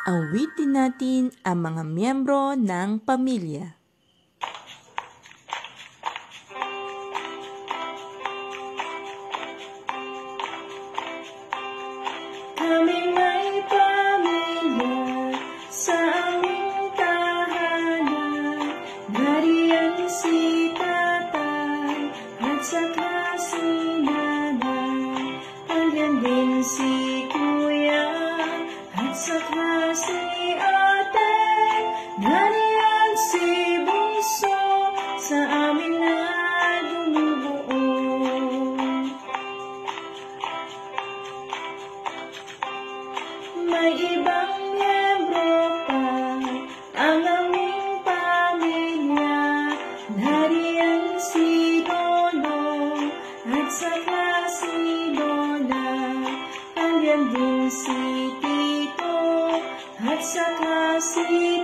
Awitin natin ang mga miyembro ng pamilya. Kaming may pamilya sa aming tahanan. Nariyan si tatay at saka si nanay. Nandiyan din si kuya at saka si ate. Nariyan si bunso sa amin na bumubuo. May ibang miyembro pa ang aming pamilya. Nariyan si Lolo at saka si Lola. Nandiyan din si Tito at saka si